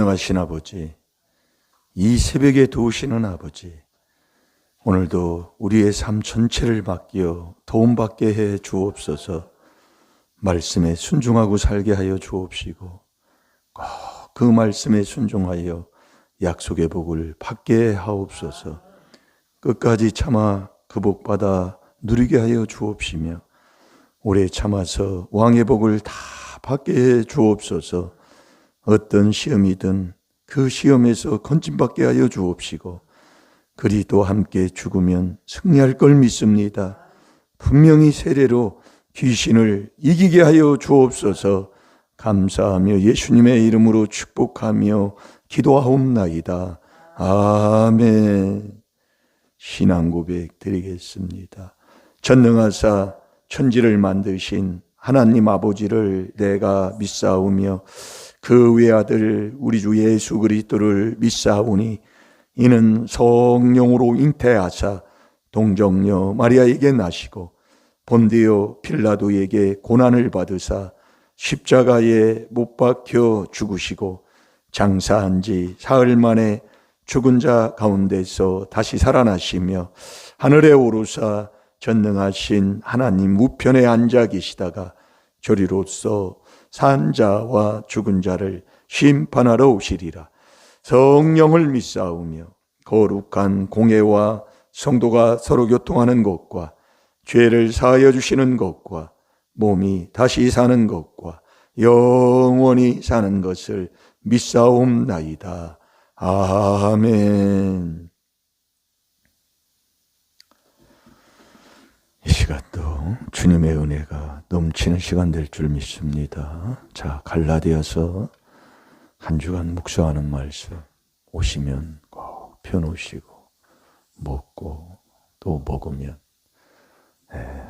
전능하신 아버지, 이 새벽에 도우시는 아버지, 오늘도 우리의 삶 전체를 맡겨 도움받게 해 주옵소서. 말씀에 순종하고 살게 하여 주옵시고 꼭 그 말씀에 순종하여 약속의 복을 받게 하옵소서. 끝까지 참아 그 복 받아 누리게 하여 주옵시며 오래 참아서 왕의 복을 다 받게 해 주옵소서. 어떤 시험이든 그 시험에서 건짐받게 하여 주옵시고 그리스도와 함께 죽으면 승리할 걸 믿습니다. 분명히 세례로 귀신을 이기게 하여 주옵소서. 감사하며 예수님의 이름으로 축복하며 기도하옵나이다. 아멘. 신앙 고백 드리겠습니다. 전능하사 천지를 만드신 하나님 아버지를 내가 믿사오며 그 외아들 우리 주 예수 그리스도를 믿사오니 이는 성령으로 잉태하사 동정녀 마리아에게 나시고 본디오 필라도에게 고난을 받으사 십자가에 못 박혀 죽으시고 장사한 지 사흘 만에 죽은 자 가운데서 다시 살아나시며 하늘에 오르사 전능하신 하나님 우편에 앉아 계시다가 저리로서 산 자와 죽은 자를 심판하러 오시리라. 성령을 믿사오며 거룩한 공회와 성도가 서로 교통하는 것과 죄를 사하여 주시는 것과 몸이 다시 사는 것과 영원히 사는 것을 믿사옵나이다. 아멘. 이 시간도 주님의 은혜가 넘치는 시간 될 줄 믿습니다. 자, 갈라디아서 한 주간 묵상하는 말씀 오시면 꼭 펴놓으시고 먹고 또 먹으면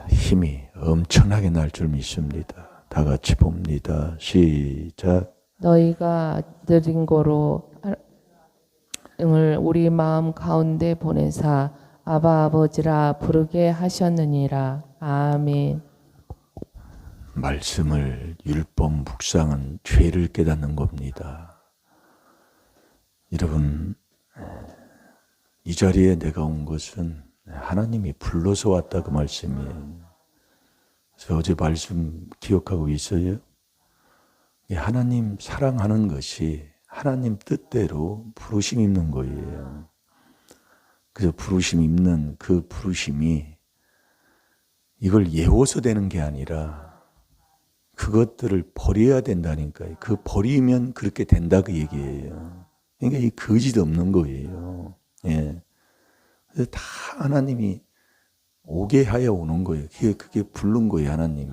힘이 엄청나게 날 줄 믿습니다. 다 같이 봅니다. 시작. 너희가 드린 거로 응을 우리 마음 가운데 보내사 아바 아버지라 부르게 하셨느니라. 아멘. 말씀을 율법 묵상은 죄를 깨닫는 겁니다. 여러분, 이 자리에 내가 온 것은 하나님이 불러서 왔다 그 말씀이에요. 그래서 어제 말씀 기억하고 있어요? 하나님 사랑하는 것이 하나님 뜻대로 부르심 입는 거예요. 그래서 부르심 입는 그 부르심이 이걸 예워서 되는 게 아니라 그것들을 버려야 된다니까요. 그 버리면 그렇게 된다 그 얘기예요. 그러니까 이 거짓 없는 거예요. 예. 그래서 다 하나님이 오게 하여 오는 거예요. 그게 부른 거예요, 하나님이.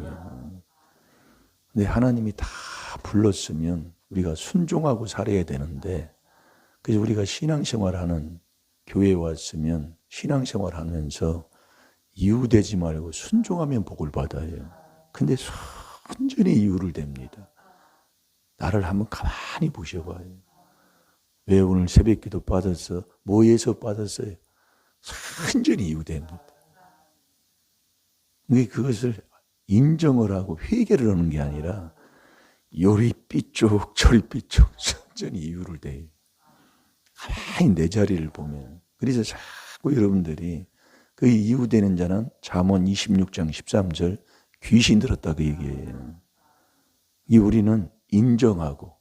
근데 하나님이 다 불렀으면 우리가 순종하고 살아야 되는데, 그래서 우리가 신앙생활하는 교회에 왔으면 신앙생활하면서 이유되지 말고 순종하면 복을 받아요. 근데 순전히 이유를 댑니다. 나를 한번 가만히 보셔봐요. 왜 오늘 새벽기도 빠졌어? 뭐에서 빠졌어요? 순전히 이유됩니다. 그것을 인정을 하고 회개를 하는 게 아니라 요리 삐쭉 저리 삐쭉 순전히 이유를 대요. 가만히 내 자리를 보면. 그래서 자꾸 여러분들이 그 이유되는 자는 잠언 26장 13절 귀신 들었다 그 얘기예요. 이 우리는 인정하고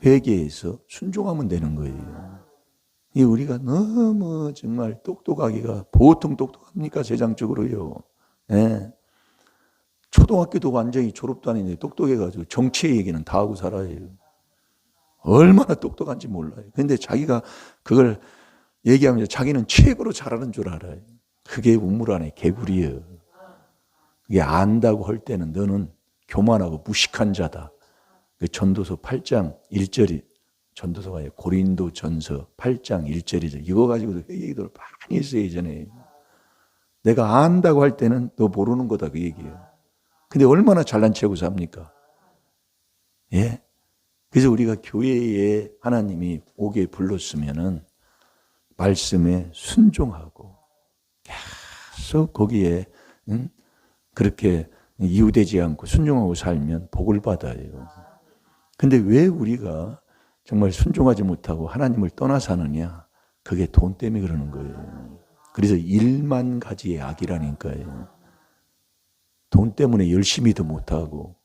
회개해서 순종하면 되는 거예요. 이 우리가 너무 정말 똑똑하기가 보통 똑똑합니까? 세상적으로요. 예. 초등학교도 완전히 졸업도 아닌데 똑똑해가지고 정치의 얘기는 다 하고 살아요. 얼마나 똑똑한지 몰라요. 근데 자기가 그걸 얘기하면서 자기는 최고로 잘하는 줄 알아요. 그게 우물 안에 개구리예요. 그게 안다고 할 때는 너는 교만하고 무식한 자다. 그 전도서 8장 1절이 전도서가 고린도 전서 8장 1절이죠. 이거 가지고도 얘기를 많이 했어요, 예전에. 내가 안다고 할 때는 너 모르는 거다 그 얘기예요. 근데 얼마나 잘난 체하고 삽니까? 예? 그래서 우리가 교회에 하나님이 오게 불렀으면은 말씀에 순종하고 계속 거기에 그렇게 이유되지 않고 순종하고 살면 복을 받아요. 근데 왜 우리가 정말 순종하지 못하고 하나님을 떠나 사느냐? 그게 돈 때문에 그러는 거예요. 그래서 1만 가지의 악이라니까요. 돈 때문에 열심히도 못하고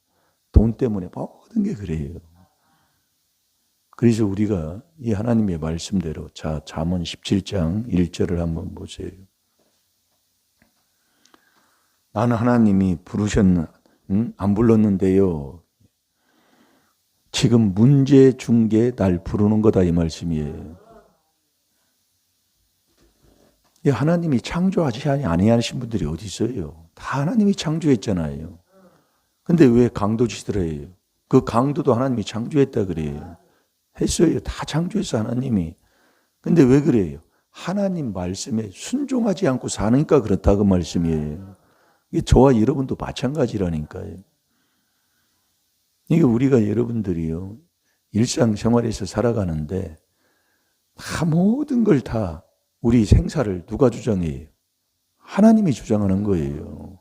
돈 때문에 모든 게 그래요. 그래서 우리가 이 하나님의 말씀대로 자 잠언 17장 1절을 한번 보세요. 나는 하나님이 안 불렀는데요. 지금 문제 준 게 날 부르는 거다 이 말씀이에요. 하나님이 창조하지 아니하신 분들이 어디 있어요? 다 하나님이 창조했잖아요. 근데 왜 강도짓을 해요? 그 강도도 하나님이 창조했다 그래요. 했어요. 다 창조했어 하나님이. 근데 왜 그래요? 하나님 말씀에 순종하지 않고 사니까 그렇다고 말씀이에요. 이게 저와 여러분도 마찬가지라니까요. 이게 우리가 여러분들이요. 일상생활에서 살아가는데 다 모든 걸 다 우리 생사를 누가 주장해요? 하나님이 주장하는 거예요.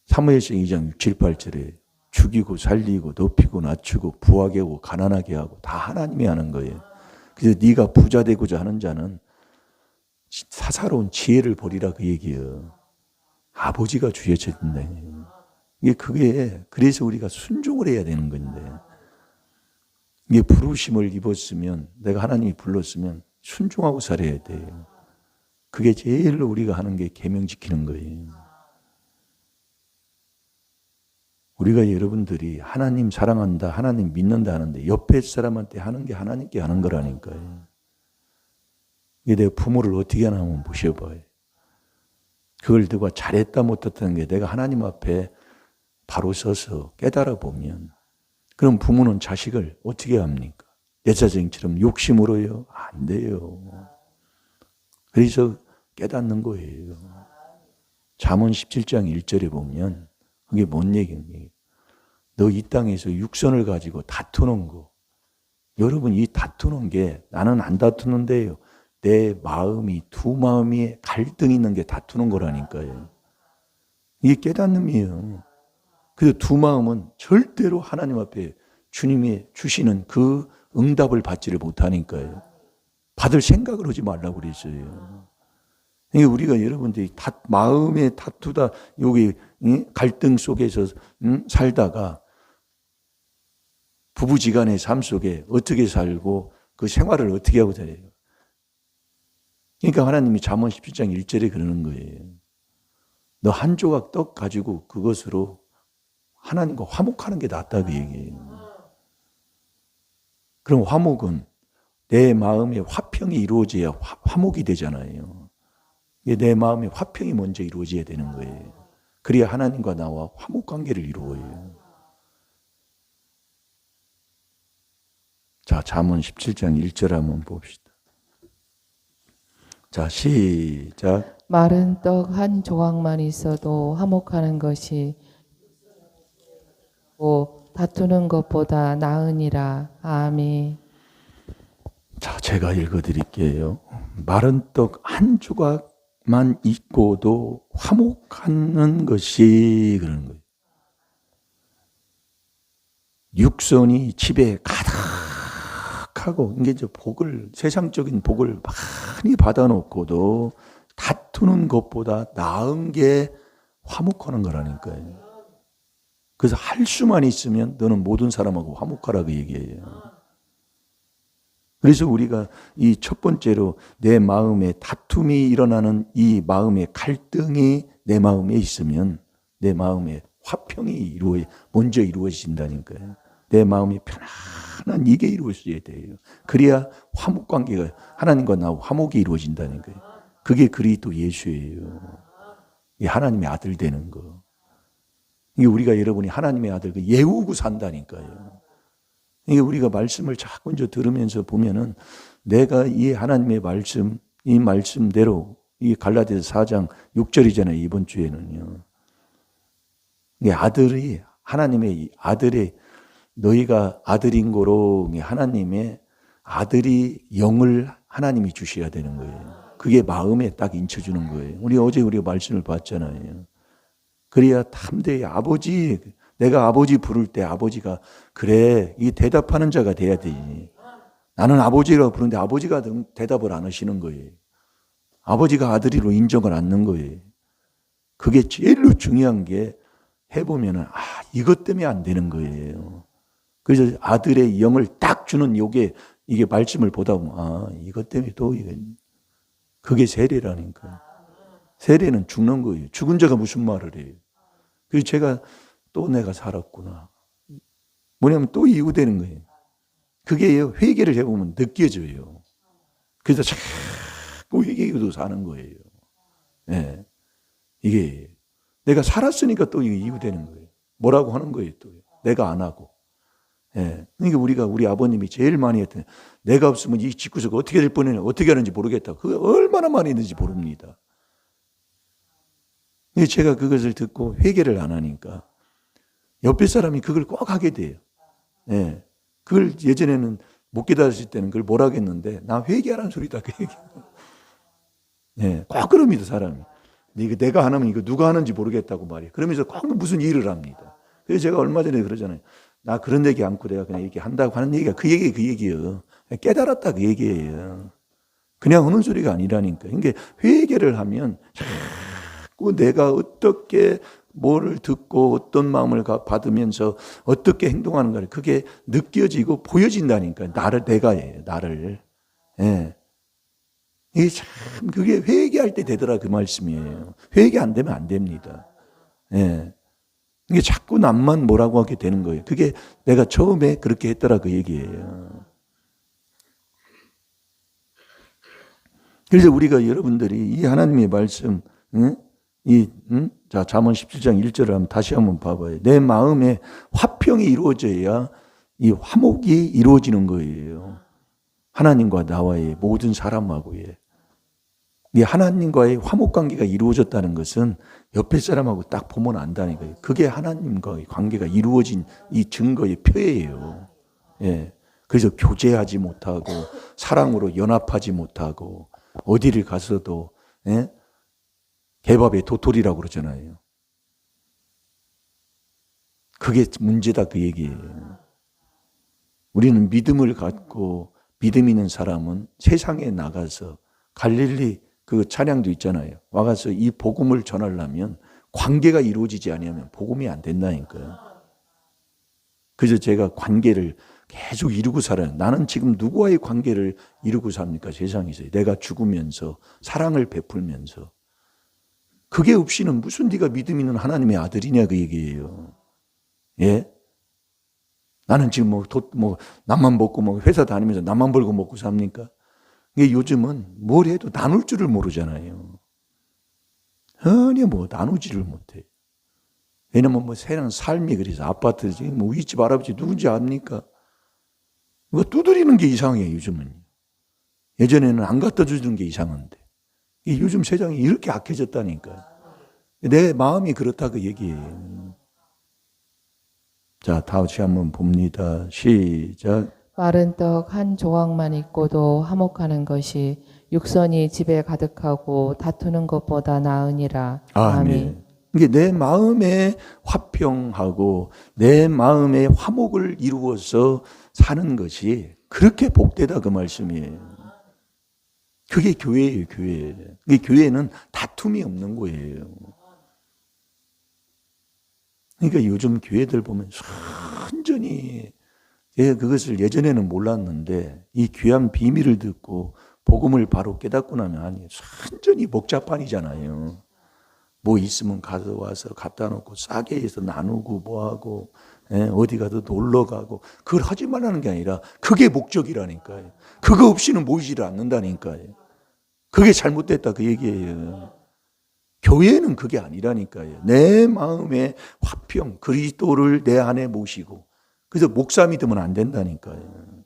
사무엘상 2장 6, 7, 8절에 죽이고 살리고 높이고 낮추고 부하게 하고 가난하게 하고 다 하나님이 하는 거예요. 그래서 네가 부자 되고자 하는 자는 사사로운 지혜를 버리라 그 얘기예요. 아버지가 주셔진다. 그게 그래서 우리가 순종을 해야 되는 건데 이게 부르심을 입었으면 내가 하나님이 불렀으면 순종하고 살아야 돼요. 그게 제일 우리가 하는 게 계명 지키는 거예요. 우리가 여러분들이 하나님 사랑한다, 하나님 믿는다 하는데 옆에 사람한테 하는 게 하나님께 하는 거라니까요. 이게 내 부모를 어떻게 하나 한번 보셔봐요. 그걸 누가 잘했다 못했다는 게 내가 하나님 앞에 바로 서서 깨달아 보면 그럼 부모는 자식을 어떻게 합니까? 내 자식처럼 욕심으로요? 안 돼요. 그래서 깨닫는 거예요. 잠언 17장 1절에 보면 그게 뭔 얘기입니까? 너 이 땅에서 육선을 가지고 다투는 거. 여러분 이 다투는 게 나는 안 다투는데요. 내 마음이 두 마음이 갈등이 있는 게 다투는 거라니까요. 이게 깨닫는이에요. 그래서 두 마음은 절대로 하나님 앞에 주님이 주시는 그 응답을 받지를 못하니까요. 받을 생각을 하지 말라고 그랬어요. 그러니까 우리가 여러분들이 마음에 다투다 여기 갈등 속에서 살다가 부부지간의 삶 속에 어떻게 살고 그 생활을 어떻게 하고 살아요. 그러니까 하나님이 잠언 17장 1절에 그러는 거예요. 너 한 조각 떡 가지고 그것으로 하나님과 화목하는 게 낫다 그 얘기예요. 그럼 화목은 내 마음의 화평이 이루어져야 화목이 되잖아요. 내 마음의 화평이 먼저 이루어져야 되는 거예요. 그래야 하나님과 나와 화목 관계를 이루어요. 자, 잠언 17장 1절 한번 봅시다. 자, 시작. 마른 떡 한 조각만 있어도 화목하는 것이 다투는 것보다 나으니라. 아멘. 자, 제가 읽어드릴게요. 마른 떡 한 조각만 있고도 화목하는 것이 그런 거예요. 육선이 집에 가득하고 이게 이제 복을 세상적인 복을 많이 받아놓고도 다투는 것보다 나은 게 화목하는 거라니까요. 그래서 할 수만 있으면 너는 모든 사람하고 화목하라고 얘기해요. 그래서 우리가 이 첫 번째로 내 마음에 다툼이 일어나는 이 마음의 갈등이 내 마음에 있으면 내 마음에 화평이 먼저 이루어진다니까요. 내 마음이 편안한 이게 이루어져야 돼요. 그래야 화목 관계가 하나님과 나와 화목이 이루어진다니까요. 그게 그리스도 예수예요. 이 하나님의 아들 되는 거. 이게 우리가 여러분이 하나님의 아들 예우고 산다니까요. 이게 우리가 말씀을 자꾸 이제 들으면서 보면은 내가 이 하나님의 말씀, 이 말씀대로 이 갈라디아서 4장 6절이잖아요. 이번 주에는요. 이게 아들이 하나님의 아들의 너희가 아들인 거로 하나님의 아들이 영을 하나님이 주셔야 되는 거예요. 그게 마음에 딱 인쳐주는 거예요. 우리가 말씀을 봤잖아요. 그래야 탐대의 아버지, 내가 아버지 부를 때 아버지가 그래, 이 대답하는 자가 돼야 되지. 나는 아버지라고 부르는데 아버지가 대답을 안 하시는 거예요. 아버지가 아들이로 인정을 않는 거예요. 그게 제일로 중요한 게 해보면은 이것 때문에 안 되는 거예요. 그래서 아들의 영을 딱 주는 이게 말씀을 보다 보면 이것 때문에 또 그게 세례라니까. 세례는 죽는 거예요. 죽은 자가 무슨 말을 해요. 그래서 제가 또 내가 살았구나. 뭐냐면 또 이유되는 거예요. 그게 회개를 해보면 느껴져요. 그래서 자꾸 회개도 사는 거예요. 네. 이게 내가 살았으니까 또 이게 이유되는 거예요. 뭐라고 하는 거예요 또. 내가 안 하고. 예. 그러니까 우리 아버님이 제일 많이 했던 내가 없으면 이 집구석 어떻게 될 뻔했냐 어떻게 하는지 모르겠다. 그게 얼마나 많이 했는지 모릅니다. 제가 그것을 듣고 회개를 안 하니까 옆에 사람이 그걸 꼭 하게 돼요. 예. 그걸 예전에는 못 깨달았을 때는 그걸 뭐라고 했는데 나 회개하라는 소리다 그 얘기. 예. 꼭 그럽니다 사람이. 이거 내가 안 하면 이거 누가 하는지 모르겠다고 말이에요. 그러면서 꼭 무슨 일을 합니다. 그래서 제가 얼마 전에 그러잖아요. 나 그런 얘기 않고 내가 그냥 얘기한다고 하는 얘기가 그 얘기예요. 깨달았다 그 얘기예요. 그냥 하는 소리가 아니라니까. 그러니까 회개를 하면 자꾸 내가 어떻게 뭐를 듣고 어떤 마음을 받으면서 어떻게 행동하는가 그게 느껴지고 보여진다니까. 나를. 예. 이게 참 그게 회개할 때 되더라 그 말씀이에요. 회개 안 되면 안 됩니다. 예. 이게 자꾸 남만 뭐라고 하게 되는 거예요. 그게 내가 처음에 그렇게 했더라 그 얘기예요. 그래서 우리가 여러분들이 이 하나님의 말씀, 자 잠언 17장 1절을 한번 다시 한번 봐봐요. 내 마음에 화평이 이루어져야 이 화목이 이루어지는 거예요. 하나님과 나와의 모든 사람하고의. 이 하나님과의 화목 관계가 이루어졌다는 것은 옆에 사람하고 딱 보면 안다니까요. 그게 하나님과의 관계가 이루어진 이 증거의 표예요. 예. 그래서 교제하지 못하고 사랑으로 연합하지 못하고 어디를 가서도 개밥의 도토리라고 그러잖아요. 그게 문제다 그 얘기예요. 우리는 믿음을 갖고 믿음 있는 사람은 세상에 나가서 갈릴리 그 찬양도 있잖아요. 와가서 이 복음을 전하려면 관계가 이루어지지 않으면 복음이 안 된다니까요. 그래서 제가 관계를 계속 이루고 살아요. 나는 지금 누구와의 관계를 이루고 삽니까? 세상에서. 내가 죽으면서 사랑을 베풀면서. 그게 없이는 무슨 네가 믿음 있는 하나님의 아들이냐 그 얘기예요. 예? 나는 지금 남만 먹고 회사 다니면서 남만 벌고 먹고 삽니까? 이게 요즘은 뭘 해도 나눌 줄을 모르잖아요. 전혀 나누지를 못해. 왜냐면 세상 삶이 그래서 아파트 지금 윗집 할아버지 누군지 압니까? 이거 두드리는 게 이상해요 요즘은. 예전에는 안 갖다 주는 게 이상한데. 요즘 세상이 이렇게 악해졌다니까요. 내 마음이 그렇다 그 얘기예요. 자, 다시 한번 봅니다. 시작. 마른 떡 한 조각만 있고도 화목하는 것이 육선이 집에 가득하고 다투는 것보다 나으니라. 아멘. 이게 내 마음에 화평하고 내 마음에 화목을 이루어서 사는 것이 그렇게 복되다 그 말씀이에요. 그게 교회예요, 교회. 이 교회는 다툼이 없는 거예요. 그러니까 요즘 교회들 보면 완전히 그것을 예전에는 몰랐는데 이 귀한 비밀을 듣고 복음을 바로 깨닫고 나면 완전히 복잡한이잖아요. 뭐 있으면 가져와서 갖다 놓고 싸게 해서 나누고 뭐하고 어디 가도 놀러 가고 그걸 하지 말라는 게 아니라 그게 목적이라니까요. 그거 없이는 모이지를 않는다니까요. 그게 잘못됐다 그 얘기예요. 교회는 그게 아니라니까요. 내 마음의 화평, 그리스도를 내 안에 모시고 그래서 목사 믿으면 안 된다니까요.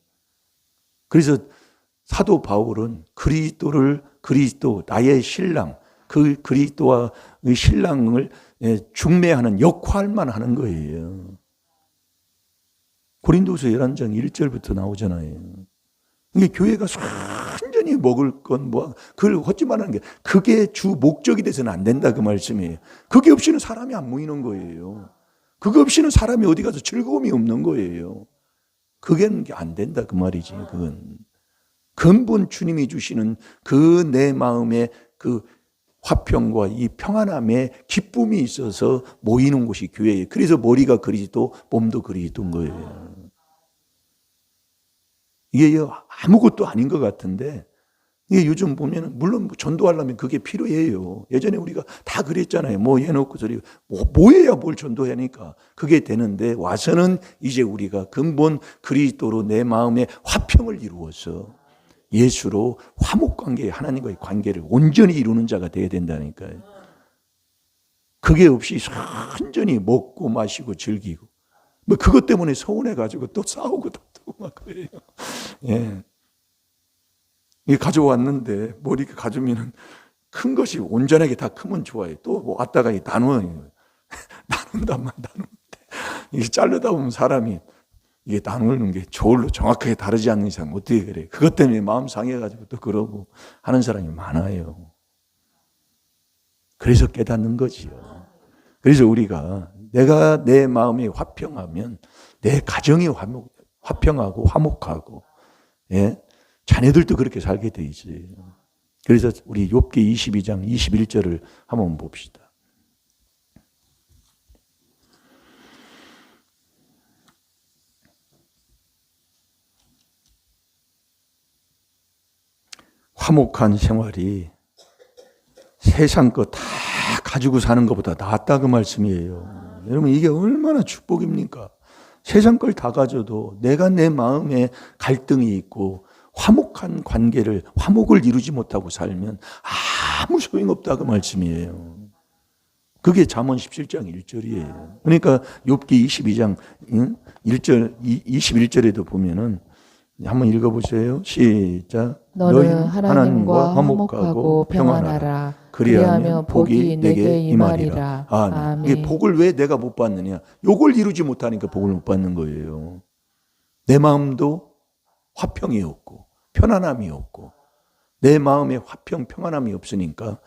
그래서 사도 바울은 그리스도 나의 신랑 그 그리스도와 그 신랑을 중매하는 역할만 하는 거예요. 고린도서 11장 1절부터 나오잖아요. 이게 교회가 완전히 먹을 건 그걸 하지 말라는 게 그게 주 목적이 돼서는 안 된다 그 말씀이에요. 그게 없이는 사람이 안 모이는 거예요. 그거 없이는 사람이 어디 가서 즐거움이 없는 거예요. 그게 안 된다 그 말이지. 그건 근본 주님이 주시는 그 내 마음의 그 화평과 이 평안함에 기쁨이 있어서 모이는 곳이 교회예요. 그래서 머리가 그리스도, 몸도 그리스도인 거예요. 이게 아무것도 아닌 것 같은데, 이게 요즘 보면 물론 전도하려면 그게 필요해요. 예전에 우리가 다 그랬잖아요. 뭐 해놓고 저리 뭐 해야 뭘 전도하니까 그게 되는데, 와서는 이제 우리가 근본 그리스도로 내 마음의 화평을 이루어서 예수로 화목관계, 하나님과의 관계를 온전히 이루는 자가 되어야 된다니까요. 그게 없이 완전히 먹고 마시고 즐기고 뭐 그것 때문에 서운해가지고 또 싸우고 다투고 막 그래요. 예. 이게 가져왔는데 뭐 이렇게 가져오면은 큰 것이 온전하게 다 크면 좋아요. 또 왔다가 나눠요. 나눈단 나누는데 이게 자르다 보면 사람이 이게 나누는 게 저울로 정확하게 다르지 않는 이상 어떻게 그래? 그것 때문에 마음 상해가지고 또 그러고 하는 사람이 많아요. 그래서 깨닫는 거지요. 그래서 우리가 내가 내 마음이 화평하면 내 가정이 화평하고 화목하고, 예? 자녀들도 그렇게 살게 되지. 그래서 우리 욥기 22장 21절을 한번 봅시다. 화목한 생활이 세상 거 다 가지고 사는 것보다 낫다 그 말씀이에요. 여러분 이게 얼마나 축복입니까? 세상 걸 다 가져도 내가 내 마음에 갈등이 있고 화목한 관계를, 화목을 이루지 못하고 살면 아무 소용없다 그 말씀이에요. 그게 잠언 17장 1절이에요. 그러니까 욥기 22장 1절 21절에도 보면은 한번 읽어보세요. 시작. 너는 하나님과 화목하고 평안하라. 그리하면 복이 내게 임하리라. 아멘. 이게 복을 왜 내가 못 받느냐? 요걸 이루지 못하니까 복을 못 받는 거예요. 내 마음도 화평이 없고 편안함이 없고 내 마음에 화평 평안함이 없으니까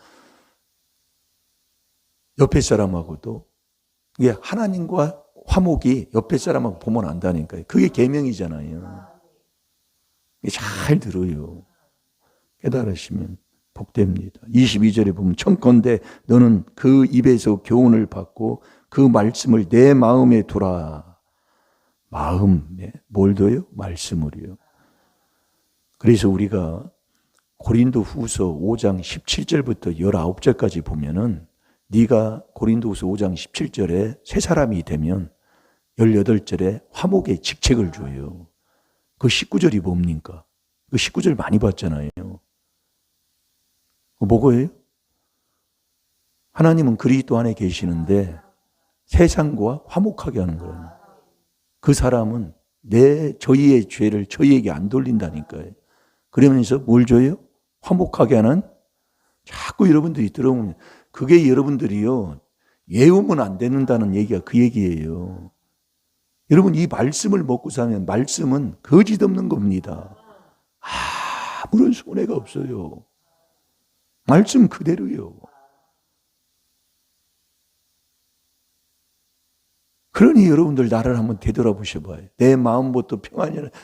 옆에 사람하고도 이게 하나님과 화목이 옆에 사람하고 보면 안다니까요. 그게 계명이잖아요. 잘 들어요. 깨달으시면 복됩니다. 22절에 보면 청컨대 너는 그 입에서 교훈을 받고 그 말씀을 내 마음에 두라. 마음에 뭘 둬요? 말씀을요. 그래서 우리가 고린도 후서 5장 17절부터 19절까지 보면은 네가 고린도 후서 5장 17절에 새 사람이 되면 18절에 화목의 직책을 줘요. 그 19절이 뭡니까? 그 19절 많이 봤잖아요. 뭐고예요? 하나님은 그리스도 안에 계시는데 세상과 화목하게 하는 거예요. 그 사람은 저희의 죄를 저희에게 안 돌린다니까요. 그러면서 뭘 줘요? 화목하게 하는? 자꾸 여러분들이 들어보면 그게 여러분들이요 외우면 안 된다는 얘기가 그 얘기예요. 여러분 이 말씀을 먹고 사면 말씀은 거짓 없는 겁니다. 아무런 손해가 없어요. 말씀 그대로요. 그러니 여러분들 나를 한번 되돌아보셔봐요. 내 마음부터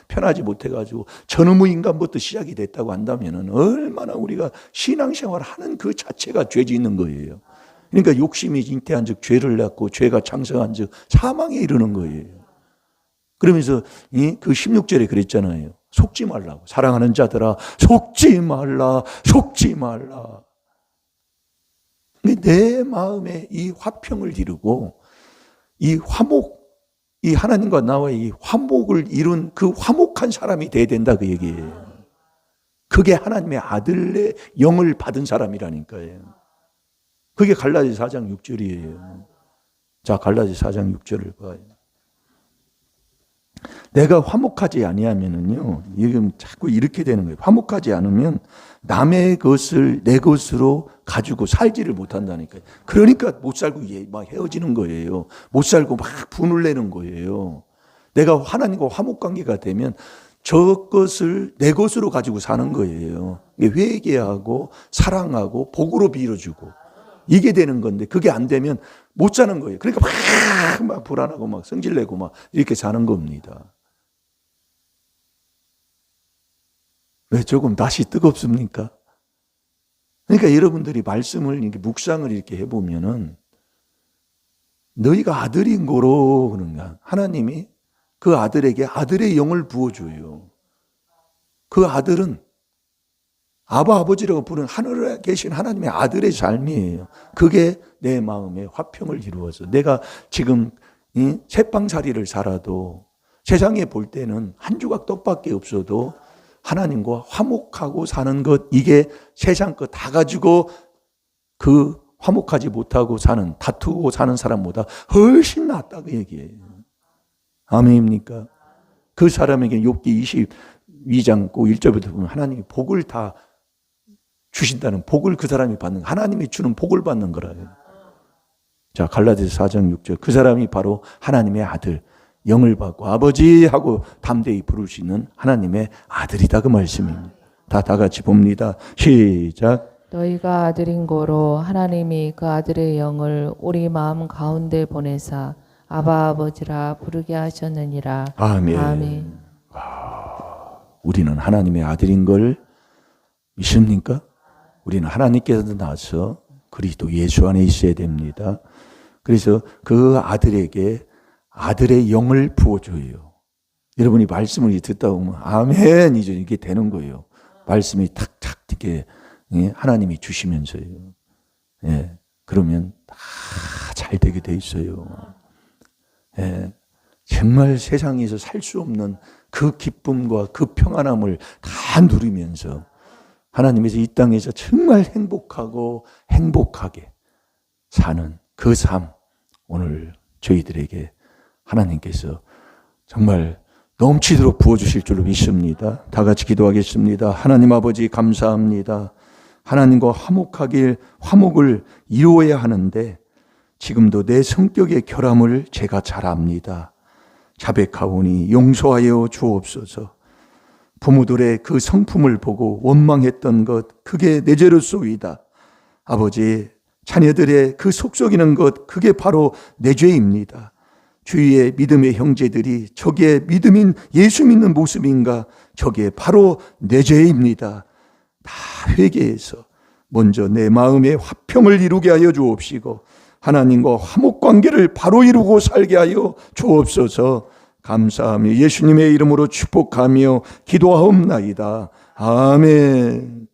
편하지 못해가지고 저놈의 인간부터 시작이 됐다고 한다면 얼마나 우리가 신앙생활을 하는 그 자체가 죄 짓는 거예요. 그러니까 욕심이 잉태한 즉 죄를 낳고 죄가 창성한 즉 사망에 이르는 거예요. 그러면서 그 16절에 그랬잖아요. 속지 말라고. 사랑하는 자들아 속지 말라. 속지 말라. 내 마음에 이 화평을 이루고 이 화목, 이 하나님과 나와의 이 화목을 이룬 그 화목한 사람이 돼야 된다 그 얘기예요. 그게 하나님의 아들의 영을 받은 사람이라니까요. 그게 갈라디아 4장 6절이에요. 자, 갈라디아 4장 6절을 봐요. 내가 화목하지 아니하면은요, 지금 자꾸 이렇게 되는 거예요. 화목하지 않으면 남의 것을 내 것으로 가지고 살지를 못한다니까요. 그러니까 못 살고 막 헤어지는 거예요. 못 살고 막 분을 내는 거예요. 내가 하나님과 화목 관계가 되면 저 것을 내 것으로 가지고 사는 거예요. 회개하고 사랑하고 복으로 빌어주고 이게 되는 건데 그게 안 되면 못 사는 거예요. 그러니까 막 불안하고 막 성질내고 막 이렇게 사는 겁니다. 왜 조금 다시 뜨겁습니까? 그러니까 여러분들이 말씀을 이렇게 묵상을 이렇게 해보면은 너희가 아들인 거로 그런가 하나님이 그 아들에게 아들의 영을 부어줘요. 그 아들은 아버지라고 부르는 하늘에 계신 하나님의 아들의 삶이에요. 그게 내 마음에 화평을 이루어서 내가 지금 이 새빵살이를 살아도 세상에 볼 때는 한 조각 떡밖에 없어도 하나님과 화목하고 사는 것, 이게 세상 거 다 가지고 그 화목하지 못하고 사는, 다투고 사는 사람보다 훨씬 낫다고 얘기해요. 아멘입니까? 그 사람에게 욥기 22장 1절부터 보면 하나님이 복을 다 주신다는, 복을 그 사람이 받는, 하나님이 주는 복을 받는 거라요. 자, 갈라디아서 4장 6절, 그 사람이 바로 하나님의 아들, 영을 받고 아버지 하고 담대히 부를 수 있는 하나님의 아들이다, 그 말씀입니다. 다 같이 봅니다. 시작. 너희가 아들인 고로 하나님이 그 아들의 영을 우리 마음 가운데 보내사 아바 아버지라 부르게 하셨느니라. 아멘. 아멘. 우리는 하나님의 아들인 걸 믿습니까? 우리는 하나님께서 나서 그리스도 예수 안에 있어야 됩니다. 그래서 그 아들에게 아들의 영을 부어줘요. 여러분이 말씀을 듣다 보면 아멘 이제 이게 되는 거예요. 말씀이 탁탁 이렇게 하나님이 주시면서요. 예, 그러면 다 잘 되게 돼 있어요. 예, 정말 세상에서 살 수 없는 그 기쁨과 그 평안함을 다 누리면서 하나님께서 이 땅에서 정말 행복하고 행복하게 사는 그 삶, 오늘 저희들에게 하나님께서 정말 넘치도록 부어주실 줄로 믿습니다. 다 같이 기도하겠습니다. 하나님 아버지 감사합니다. 하나님과 화목을 이루어야 하는데 지금도 내 성격의 결함을 제가 잘 압니다. 자백하오니 용서하여 주옵소서. 부모들의 그 성품을 보고 원망했던 것, 그게 내 죄로소이다. 아버지, 자녀들의 그 속썩이는 것, 그게 바로 내 죄입니다. 주위의 믿음의 형제들이 저게 믿음인 예수 믿는 모습인가? 저게 바로 내 죄입니다. 다 회개해서 먼저 내 마음의 화평을 이루게 하여 주옵시고 하나님과 화목관계를 바로 이루고 살게 하여 주옵소서. 감사하며 예수님의 이름으로 축복하며 기도하옵나이다. 아멘.